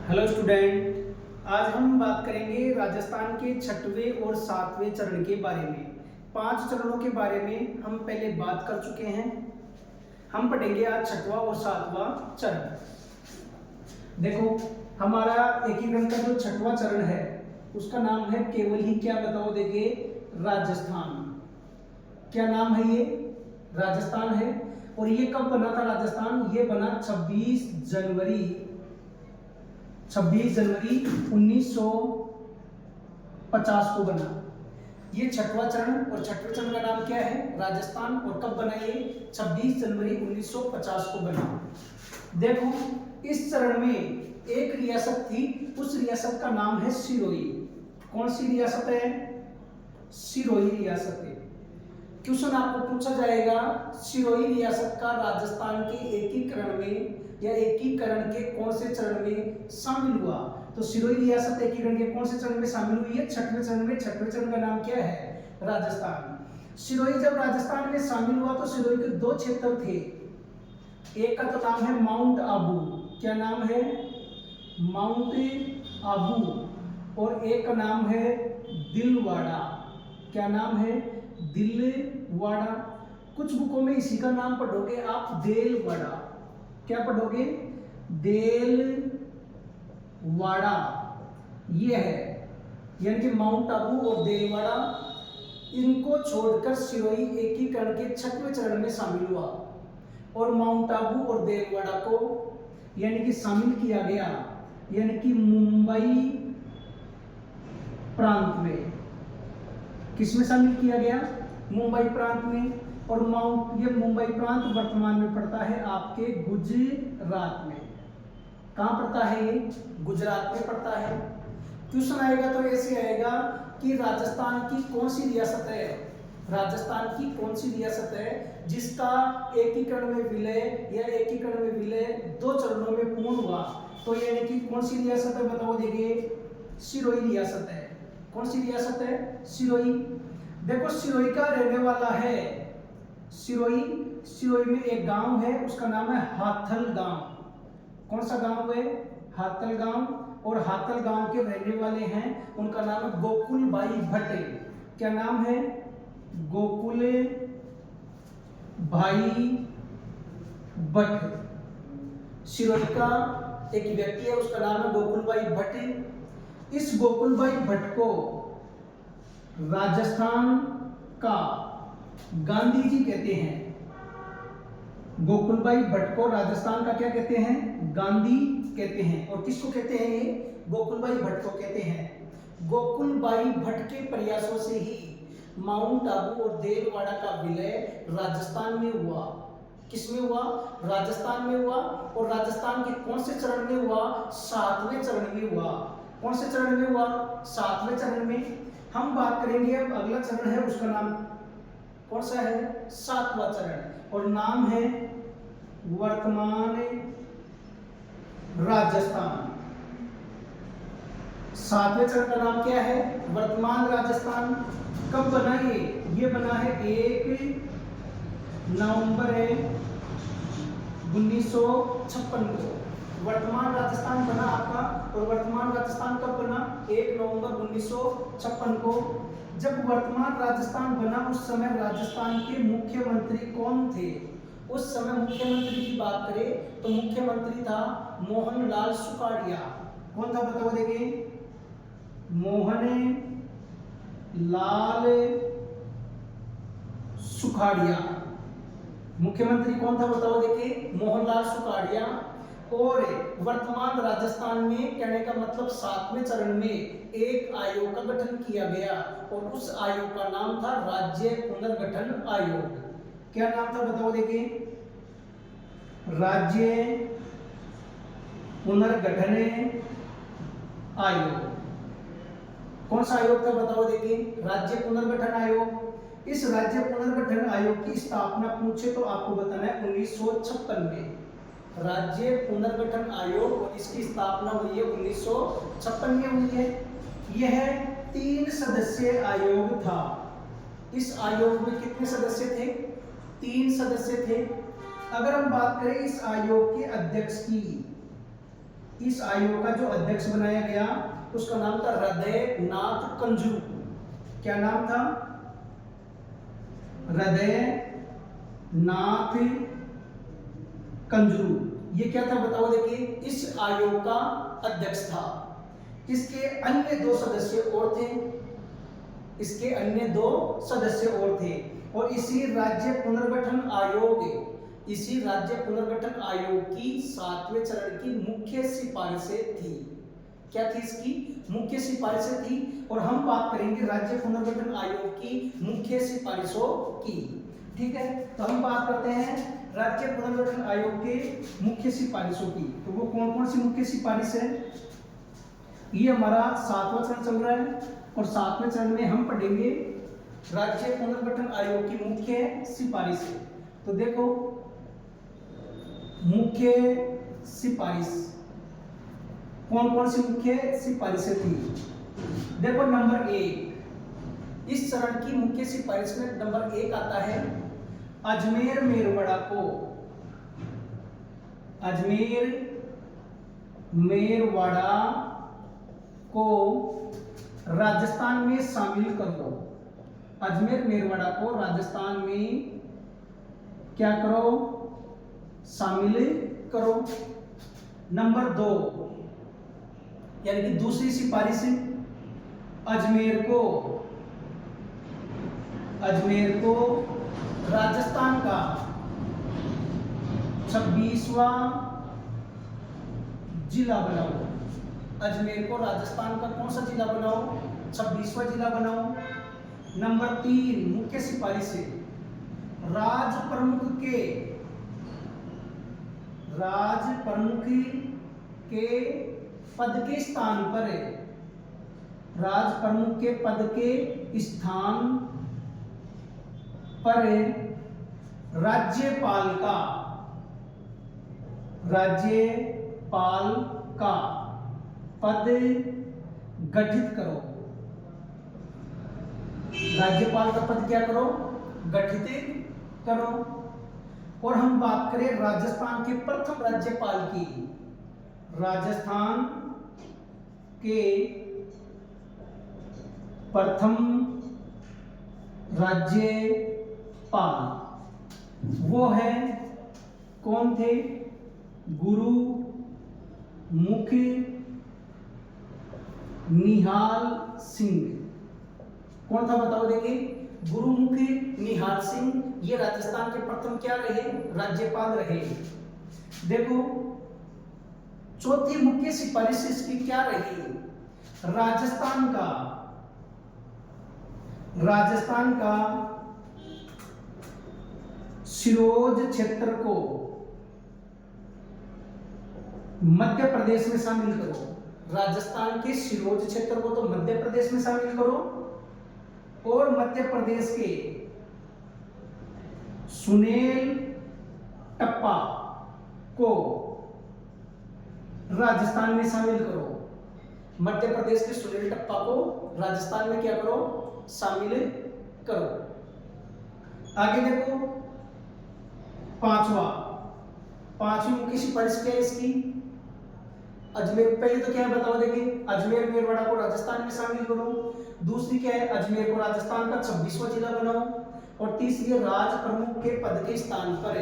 Hello student, आज हम बात करेंगे राजस्थान के छठवें और सातवें चरण के बारे में। 5 चरणों के बारे में हम पहले बात कर चुके हैं। हम पढ़ेंगे आज छठवां और सातवां चरण। देखो, हमारा एकीकरण का जो छठवां चरण है उसका नाम है केवल ही क्या बताओ देंगे, राजस्थान। क्या नाम है ये? राजस्थान है। और ये कब बना था राजस्थान? ये बना 26 जनवरी 1950 को बना। ये छठवां चरण, और छठवें चरण का नाम क्या है? राजस्थान। और कब बना ये? 26 जनवरी 1950 को बना। देखो, इस चरण में एक रियासत थी, उस रियासत का नाम है सिरोही। कौन सी रियासत है? सिरोही रियासत है। क्वेश्चन आपको पूछा जाएगा, सिरोही रियासत का राजस्थान के एकीकरण में या एकीकरण के कौन से चरण में शामिल हुआ? तो सिरोही रियासत एकीकरण के कौन से चरण में शामिल हुई है? छठवें चरण में। छठवें चरण का नाम क्या है? राजस्थान। सिरोही जब राजस्थान में शामिल हुआ तो सिरोही के 2 क्षेत्र थे। एक का तो नाम है माउंट आबू। क्या नाम है? माउंट आबू। और एक का नाम है दिलवाड़ा। क्या नाम है? दिलवाड़ा। कुछ बुकों में इसी का नाम पढ़ोगे आप, देलवाड़ा। क्या पढ़ोगे? देलवाड़ा। ये है, यानी कि माउंट आबू और देलवाड़ा, इनको छोड़कर सिरोही एकीकरण के छठवें चरण में शामिल हुआ। और माउंट आबू और देलवाड़ा को यानी कि शामिल किया गया, यानी कि मुंबई प्रांत में। किसमें शामिल किया गया? मुंबई प्रांत में। और ये मुंबई प्रांत वर्तमान में पड़ता है आपके गुजरात में। कहाँ पड़ता है ये? गुजरात में पड़ता है। क्वेश्चन आएगा तो ऐसे आएगा कि राजस्थान की कौन सी रियासत है? राजस्थान की कौन सी रियासत है जिसका एकीकरण में विलय या एकीकरण में विलय 2 चरणों में पूर्ण हुआ? तो यानी कि कौन सी रियासत है बताओ देंगे? सिरोही रियासत है। कौन सी रियासत है? सिरोही। देखो, सिरोही का रहने वाला है सिरोही में एक गांव है, उसका नाम है हाथल गांव। कौन सा गांव है? हाथल गांव। और हाथल गांव के रहने वाले हैं, उनका नाम है गोकुल भाई भट्ट। क्या नाम है? गोकुल भाई भट्ट। सिरोही का एक व्यक्ति है, उसका नाम है गोकुल भाई भट्ट। इस गोकुल भाई भट्ट को राजस्थान का गांधी जी कहते हैं। गोकुल भाई भट्ट को राजस्थान का क्या कहते हैं? गांधी कहते हैं। और किसको कहते हैं ये? गोकुल भाई भट्ट को कहते हैं। गोकुल भाई भट्ट के प्रयासों से ही माउंट आबू और देलवाड़ा का विलय राजस्थान में हुआ। किसमें हुआ? राजस्थान में हुआ। और राजस्थान के कौन से चरण में हुआ? 7वें चरण में हुआ। कौन से चरण में हुआ? 7वें चरण में। हम बात करेंगे, अब अगला चरण है, उसका नाम कौन सा है? 7वां चरण। और नाम है वर्तमान राजस्थान। 7वें चरण का नाम क्या है? वर्तमान राजस्थान। कब बना ये? ये बना है 1 नवंबर 1956 को। वर्तमान राजस्थान बना आपका। और वर्तमान राजस्थान कब बना? 1 नवंबर 1956 को। जब वर्तमान राजस्थान बना उस समय राजस्थान के मुख्यमंत्री कौन थे? उस समय मुख्यमंत्री की बात करें तो मुख्यमंत्री था मोहनलाल सुखाड़िया। कौन था बताओ देंगे? मोहनलाल सुखाड़िया। मुख्यमंत्री कौन था बताओ देंगे? मोहनलाल सुखाड़िया। और वर्तमान राजस्थान में कहने का मतलब 7वें चरण में एक आयोग का गठन किया गया, और उस आयोग का नाम था राज्य पुनर्गठन आयोग। क्या नाम था बताओ देंगे? राज्य पुनर्गठन आयोग। कौन सा आयोग था बताओ देंगे? राज्य पुनर्गठन आयोग। इस राज्य पुनर्गठन आयोग की स्थापना पूछे तो आपको बताना है 1956 में। राज्य पुनर्गठन आयोग, और इसकी स्थापना हुई है 1956 में हुई है। यह 3 सदस्यीय आयोग था। इस आयोग में कितने सदस्य थे? 3 सदस्य थे। अगर हम बात करें इस आयोग के अध्यक्ष की, इस आयोग का जो अध्यक्ष बनाया गया उसका नाम था हृदयनाथ कंजरू। क्या नाम था? हृदयनाथ कंजरू। ये क्या था बताओ? देखिए, इस आयोग का अध्यक्ष था। इसके अन्य दो सदस्य और थे। इसके अन्य दो सदस्य और थे और इसी राज्य पुनर्गठन आयोग की 7वें चरण की मुख्य सिफारिशें थी। क्या थी इसकी? मुख्य सिफारिशें थी। और हम बात करेंगे राज्य पुनर्गठन आयोग की मुख्य सिफारिशों की। ठीक है, तो हम बात करते हैं राज्य पुनर्गठन आयोग के मुख्य सिफारिशों की। तो वो कौन कौन सी मुख्य सिफारिश है? ये हमारा 7वां चरण चल रहा है और 7वें चरण में हम पढ़ेंगे राज्य पुनर्गठन आयोग की मुख्य सिफारिशें। तो देखो, मुख्य सिफारिश कौन कौन सी मुख्य सिफारिशें थी? देखो, नंबर 1, इस चरण की मुख्य सिफारिश में नंबर 1 आता है अजमेर मेरवाड़ा को राजस्थान में शामिल करो। अजमेर मेरवाड़ा को राजस्थान में क्या करो? शामिल करो। नंबर 2, यानी कि दूसरी सिफारिश, अजमेर को राजस्थान का 26वां जिला बनाओ। अजमेर को राजस्थान का कौन सा जिला बनाओ? 26वां जिला बनाओ। नंबर 3, मुख्य सिफारिश है राज प्रमुख के पद के स्थान पर राज्यपाल का पद गठित करो। राज्यपाल का पद क्या करो? गठित करो। और हम बात करें राजस्थान के प्रथम राज्यपाल की। राजस्थान के प्रथम राज्यपाल वो है कौन थे? गुरुमुख निहाल सिंह। कौन था बताओ? देखिए, गुरुमुख निहाल सिंह ये राजस्थान के प्रथम क्या रहे? राज्यपाल रहे। देखो, चौथी मुख्य सिफारिश इसकी क्या रही? राजस्थान का सिरोज क्षेत्र को मध्य प्रदेश में शामिल करो। राजस्थान के सिरोज क्षेत्र को तो मध्य प्रदेश में शामिल करो और मध्य प्रदेश के सुनेल टप्पा को राजस्थान में शामिल करो। मध्य प्रदेश के सुनेल टप्पा को राजस्थान में क्या करो? शामिल करो। आगे देखो, पांचवी मुख्य सिफारिश क्या है इसकी? अजमेर, पहले तो क्या है बताओ? देखिए, अजमेर मेरवाड़ा को राजस्थान में शामिल करो। दूसरी क्या है? अजमेर को राजस्थान का 26वां जिला बनाओ। और तीसरी, राज प्रमुख के पद के स्थान पर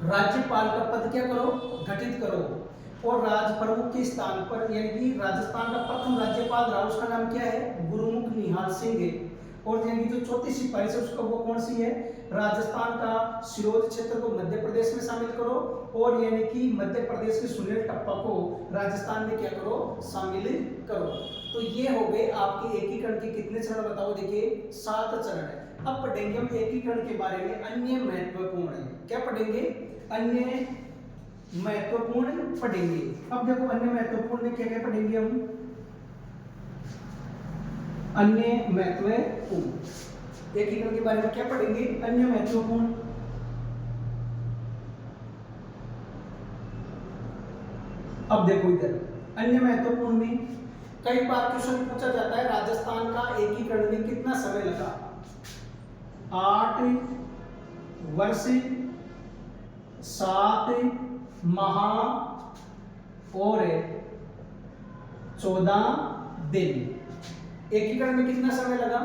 राज्यपाल का पद क्या करो? गठित करो। और राज प्रमुख के स्थान पर, यानी कि राजस्थान का प्रथम राज्यपाल रहा, उसका नाम क्या है? गुरुमुख निहाल सिंह है। और यानी जो चौथी सिफारिश है उसका वो कौन सी है? राजस्थान का सिरोज क्षेत्र को मध्य प्रदेश में शामिल करो और यानी कि मध्य प्रदेश के सुनेल टप्पा को राजस्थान में क्या करो? शामिल करो। तो ये हो गए आपके एकीकरण के कितने चरण बताओ? देखिए, 7 चरण है। अब पढ़ेंगे हम एकीकरण के बारे में अन्य महत्वपूर्ण है। क्या पढ़ेंगे? अन्य महत्वपूर्ण पढ़ेंगे। अब देखो, अन्य महत्वपूर्ण में क्या क्या पढ़ेंगे हम? अन्य महत्वपूर्ण एकीकरण के बारे में क्या पढ़ेंगे? अन्य महत्वपूर्ण। अब देखो इधर, अन्य महत्वपूर्ण में कई बार क्वेश्चन पूछा जाता है राजस्थान का एकीकरण में कितना समय लगा? 8 वर्ष, 7 माह और 14 दिन। एकीकरण में कितना समय लगा?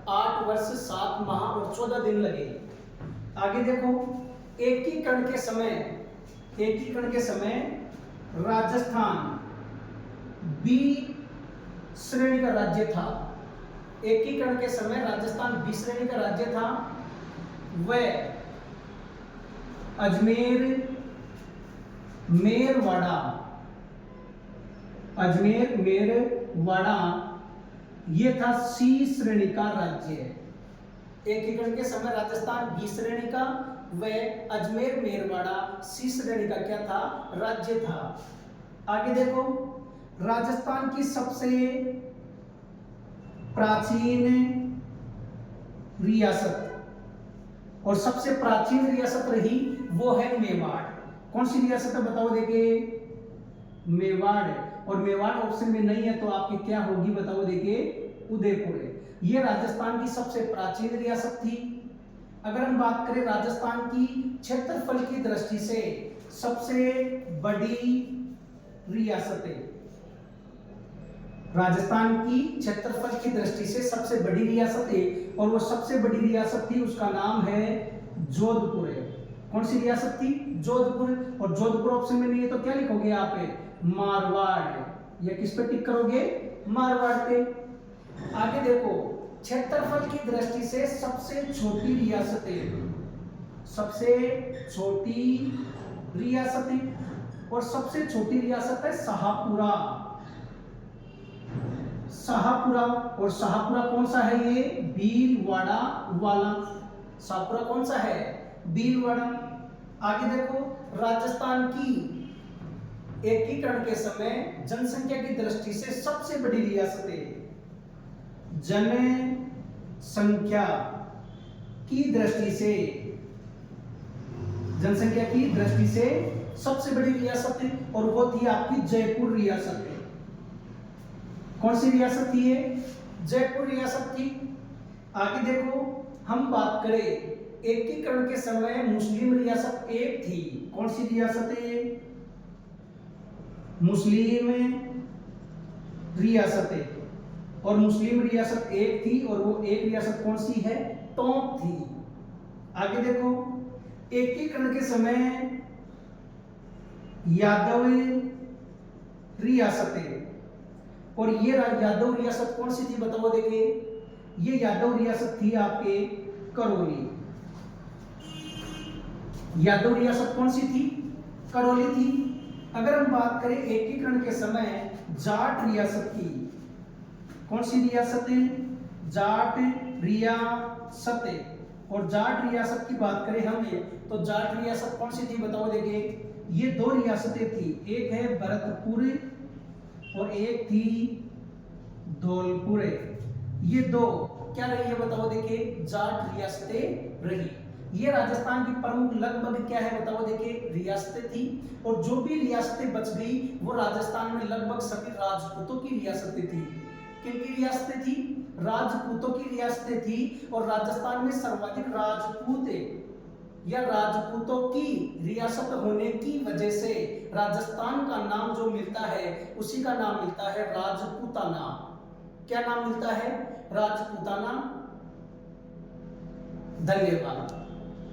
8 वर्ष 7 माह और 14 दिन लगे। आगे देखो, एकीकरण के समय राजस्थान बी श्रेणी का राज्य था। एकीकरण के समय राजस्थान बी श्रेणी का राज्य था। वह अजमेर मेरवाड़ा ये था सी श्रेणी का राज्य। एकीकरण के समय राजस्थान बी श्रेणी का, वह अजमेर मेरवाड़ा सी श्रेणी का क्या था? राज्य था। आगे देखो, राजस्थान की सबसे प्राचीन रियासत और सबसे प्राचीन रियासत रही वो है मेवाड़। कौन सी रियासत है बताओ देखे? मेवाड़। और मेवाड़ ऑप्शन में नहीं है तो आपकी क्या होगी बताओ देखे? उदयपुर है। ये राजस्थान की सबसे प्राचीन रियासत थी। अगर हम बात करें राजस्थान की क्षेत्रफल की दृष्टि से सबसे बड़ी रियासतें, राजस्थान की क्षेत्रफल की दृष्टि से सबसे बड़ी रियासत है और वो सबसे बड़ी रियासत थी, उसका नाम है जोधपुर है। कौन सी रियासत थी? जोधपुर। और जोधपुर ऑप्शन में नहीं है तो क्या लिखोगे आप? मारवाड़। या किस पे टिक करोगे? मारवाड़ पे। आगे देखो, क्षेत्रफल की दृष्टि से सबसे छोटी रियासतें, और सबसे छोटी रियासत है शाहपुरा। और शाहपुरा कौन सा है? ये भीलवाड़ा वाला। शाहपुरा कौन सा है? भीलवाड़ा। आगे देखो, राजस्थान की एकीकरण के समय जनसंख्या की दृष्टि से सबसे बड़ी रियासतें, जनसंख्या की दृष्टि से सबसे बड़ी रियासत है और वो थी आपकी जयपुर रियासत है। कौन सी रियासत थी ये? जयपुर रियासत थी। आगे देखो, हम बात करें एकीकरण के समय मुस्लिम रियासत एक थी। कौन सी रियासत है ये? मुस्लिम रियासत है। और मुस्लिम रियासत एक थी और वो एक रियासत कौन सी है? टोंक थी। आगे देखो, एकीकरण के समय यादव रियासतें, और ये यादव रियासत कौन सी थी बताओ देखे? ये यादव रियासत थी आपके करौली। यादव रियासत कौन सी थी? करौली थी। अगर हम बात करें एकीकरण के समय जाट रियासत की, कौन सी रियासत है? जाट रियासतें। और जाट रियासत की बात करें हम ये, तो जाट रियासत कौन सी थी बताओ देखे? ये दो रियासतें थी, एक है भरतपुर और एक थी धौलपुर। ये दो क्या रही है बताओ देखे? जाट रियासतें रही। ये राजस्थान की प्रमुख लगभग क्या है बताओ देखे? रियासतें थी। और जो भी रियासतें बच गई वो राजस्थान में लगभग सभी राजपूतों की रियासतें थी। किनकी रियासतें थी? राजपूतों की रियासतें थी। और राजस्थान में सर्वाधिक राजपूत या राजपूतों की रियासत होने की वजह से राजस्थान का नाम जो मिलता है उसी का नाम मिलता है राजपूताना। क्या नाम मिलता है? राजपूताना। धन्यवाद।